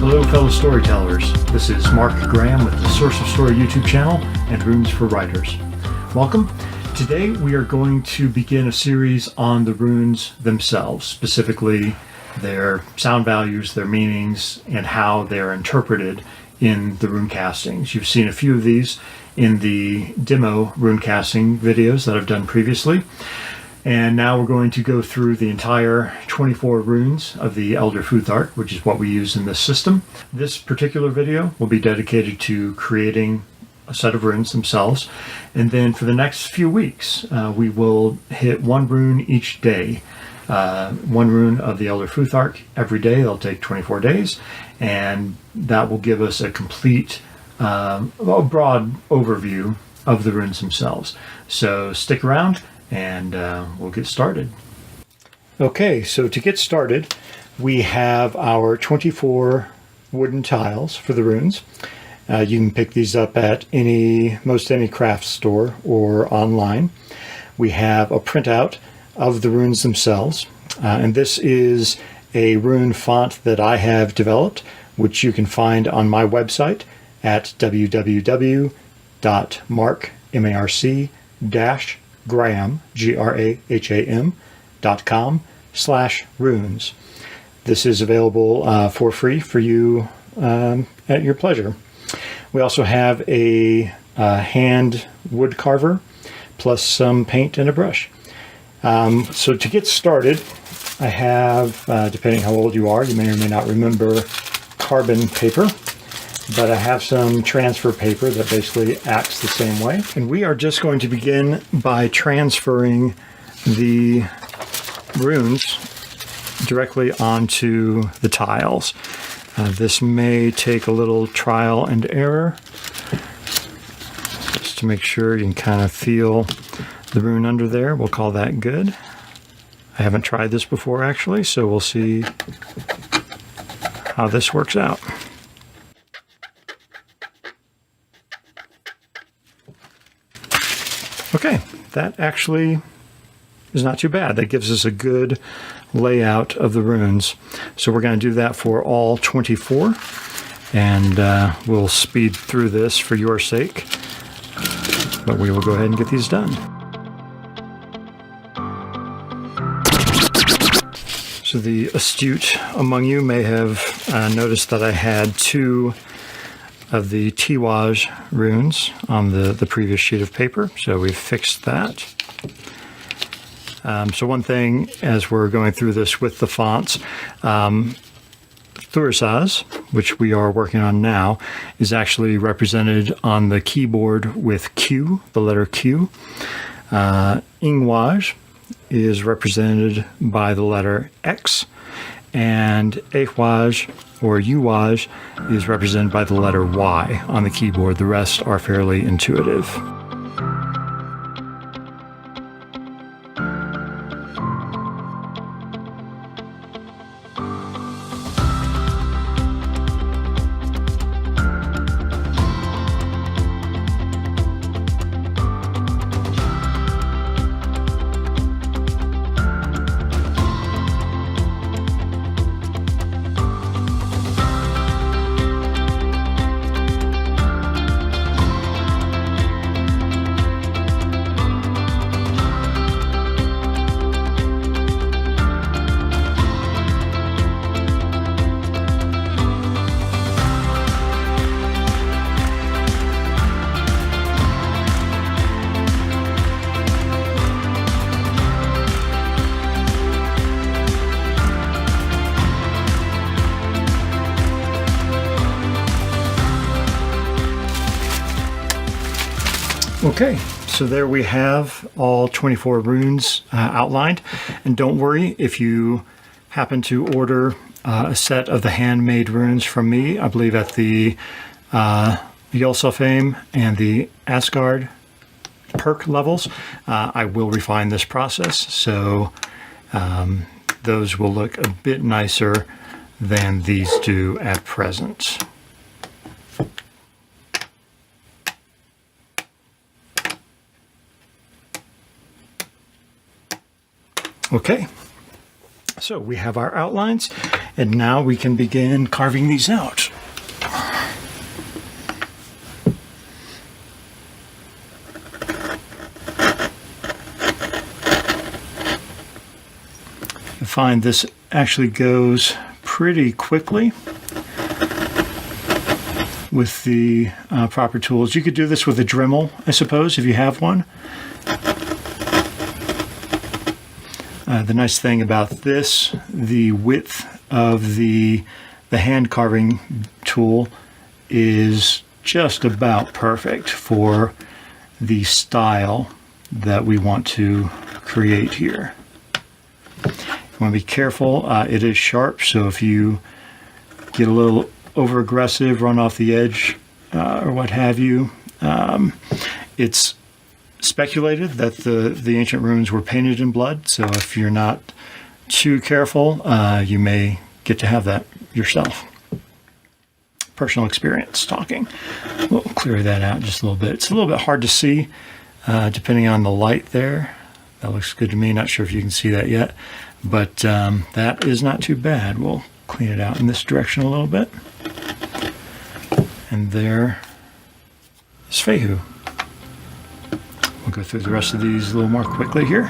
Hello fellow storytellers, this is Mark Graham with the Source of Story YouTube channel and Runes for Writers. Welcome. Today we are going to begin a series on the runes themselves, specifically their sound values, their meanings, and how they're interpreted in the rune castings. You've seen a few of these in the demo rune casting videos that I've done previously. And now we're going to go through the entire 24 runes of the Elder Futhark, which is what we use in this system. This particular video will be dedicated to creating a set of runes themselves. And then for the next few weeks, we will hit one rune each day. One rune of the Elder Futhark every day. They'll take 24 days. And that will give us a complete, broad overview of the runes themselves. So stick around and we'll get started. Okay, so to get started, we have our 24 wooden tiles for the runes. You can pick these up at most any craft store or online. We have a printout of the runes themselves, and this is a rune font that I have developed, which you can find on my website at www.mark.graham.com/runes. This is available for free for you at your pleasure. We also have a hand wood carver plus some paint and a brush. So to get started, I have, depending how old you are, you may or may not remember carbon paper, but I have some transfer paper that basically acts the same way. And we are just going to begin by transferring the runes directly onto the tiles. This may take a little trial and error, just to make sure you can kind of feel the rune under there. We'll call that good. I haven't tried this before actually, so we'll see how this works out. Okay, that actually is not too bad. That gives us a good layout of the runes. So we're going to do that for all 24, and we'll speed through this for your sake, but we will go ahead and get these done. So the astute among you may have noticed that I had two of the Tiwaj runes on the previous sheet of paper, so we've fixed that. So one thing as we're going through this with the fonts, Thurisaz, which we are working on now, is actually represented on the keyboard with Q, the letter Q. Ingwaj is represented by the letter X, and Ehwaj or Uwaj is represented by the letter Y on the keyboard. The rest are fairly intuitive. Okay, so there we have all 24 runes outlined. And don't worry, if you happen to order a set of the handmade runes from me, I believe at the Yolsafame and the Asgard perk levels, I will refine this process. So those will look a bit nicer than these do at present. Okay, So we have our outlines, and now we can begin carving these out. I find this actually goes pretty quickly with the proper tools. You could do this with a Dremel, I suppose, if you have one. The nice thing about this, the width of the hand carving tool is just about perfect for the style that we want to create here. You want to be careful. It is sharp, so if you get a little over aggressive, run off the edge, or what have you, it's speculated that the ancient runes were painted in blood, so if you're not too careful, you may get to have that yourself. Personal experience talking. We'll clear that out just a little bit. It's a little bit hard to see depending on the light there. That looks good to me. Not sure if you can see that yet, but that is not too bad. We'll clean it out in this direction a little bit. And there is Fehu. We'll go through the rest of these a little more quickly here.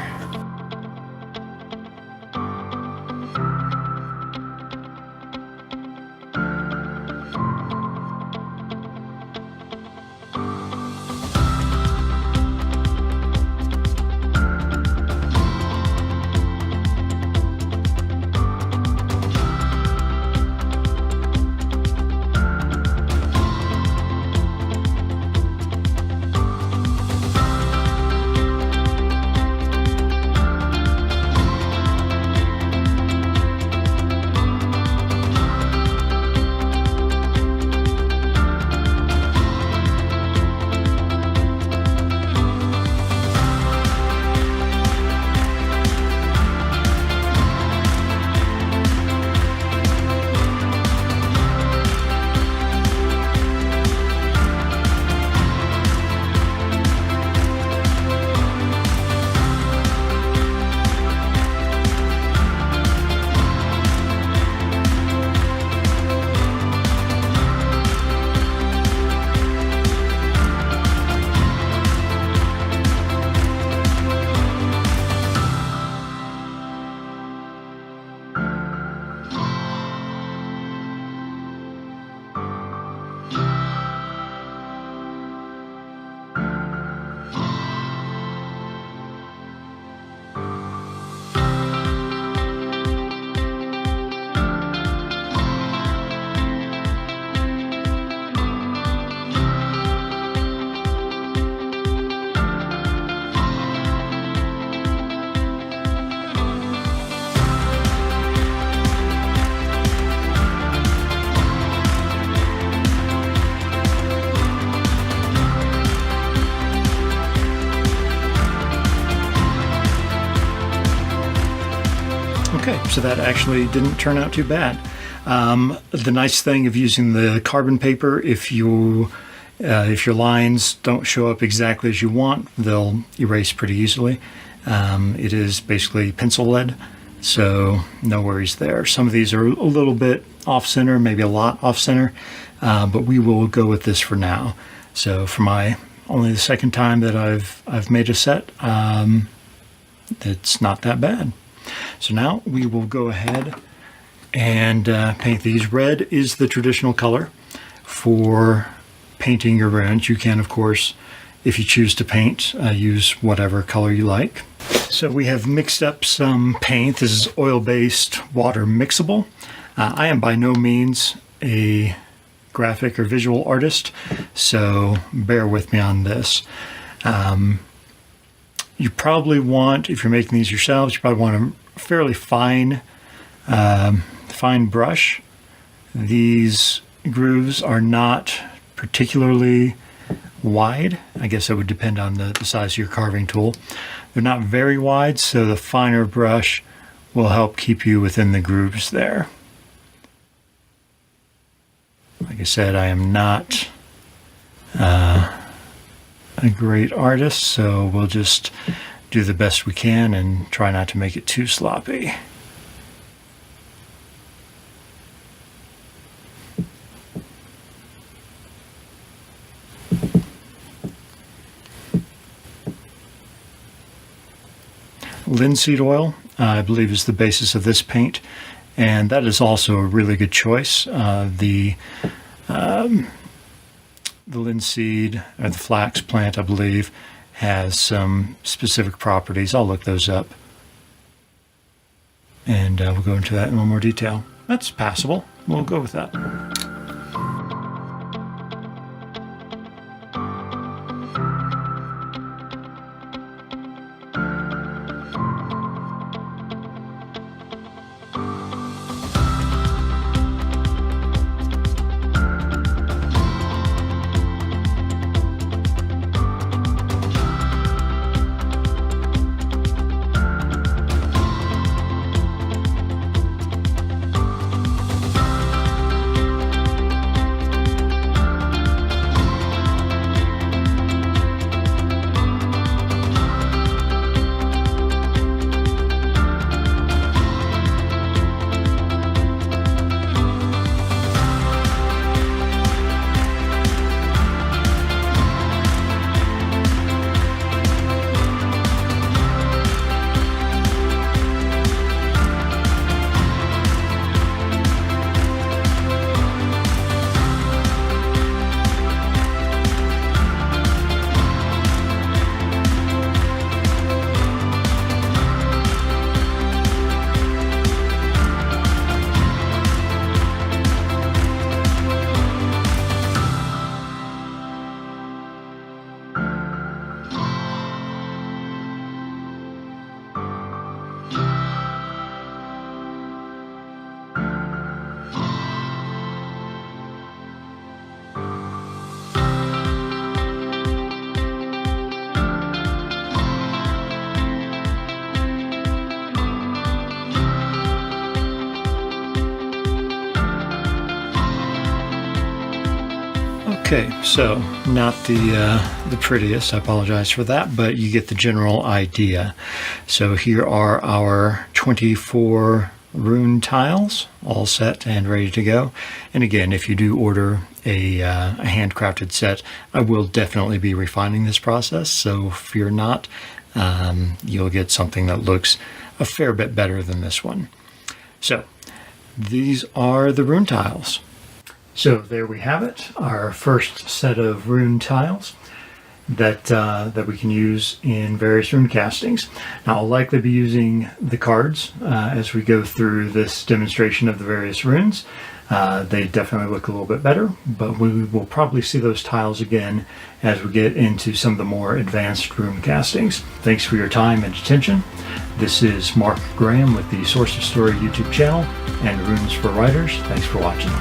Okay, so that actually didn't turn out too bad. The nice thing of using the carbon paper, if your lines don't show up exactly as you want, they'll erase pretty easily. It is basically pencil lead, so no worries there. Some of these are a little bit off-center, maybe a lot off-center, but we will go with this for now. So for my only the second time that I've made a set, it's not that bad. So now we will go ahead and paint these. Red is the traditional color for painting your runes. You can, of course, if you choose to paint, use whatever color you like. So we have mixed up some paint. This is oil-based water mixable. I am by no means a graphic or visual artist, so bear with me on this. You probably want, if you're making these yourselves, you probably want a fairly fine brush. These grooves are not particularly wide. I guess it would depend on the size of your carving tool. They're not very wide, so the finer brush will help keep you within the grooves there. Like I said, I am not a great artist, so we'll just do the best we can and try not to make it too sloppy. linseed oil, I believe, is the basis of this paint, and that is also a really good choice. The linseed, or the flax plant, I believe, has some specific properties. I'll look those up, and we'll go into that in a little more detail. That's passable. We'll go with that. Okay, so not the prettiest, I apologize for that, but you get the general idea. So here are our 24 Rune tiles, all set and ready to go. And again, if you do order a handcrafted set, I will definitely be refining this process, so fear not. You'll get something that looks a fair bit better than this one. So these are the Rune tiles. So there we have it, our first set of Rune tiles that we can use in various rune castings. Now I'll likely be using the cards as we go through this demonstration of the various runes. They definitely look a little bit better, but we will probably see those tiles again as we get into some of the more advanced rune castings. Thanks for your time and attention. This is Mark Graham with the Source of Story YouTube channel and Runes for Writers. Thanks for watching.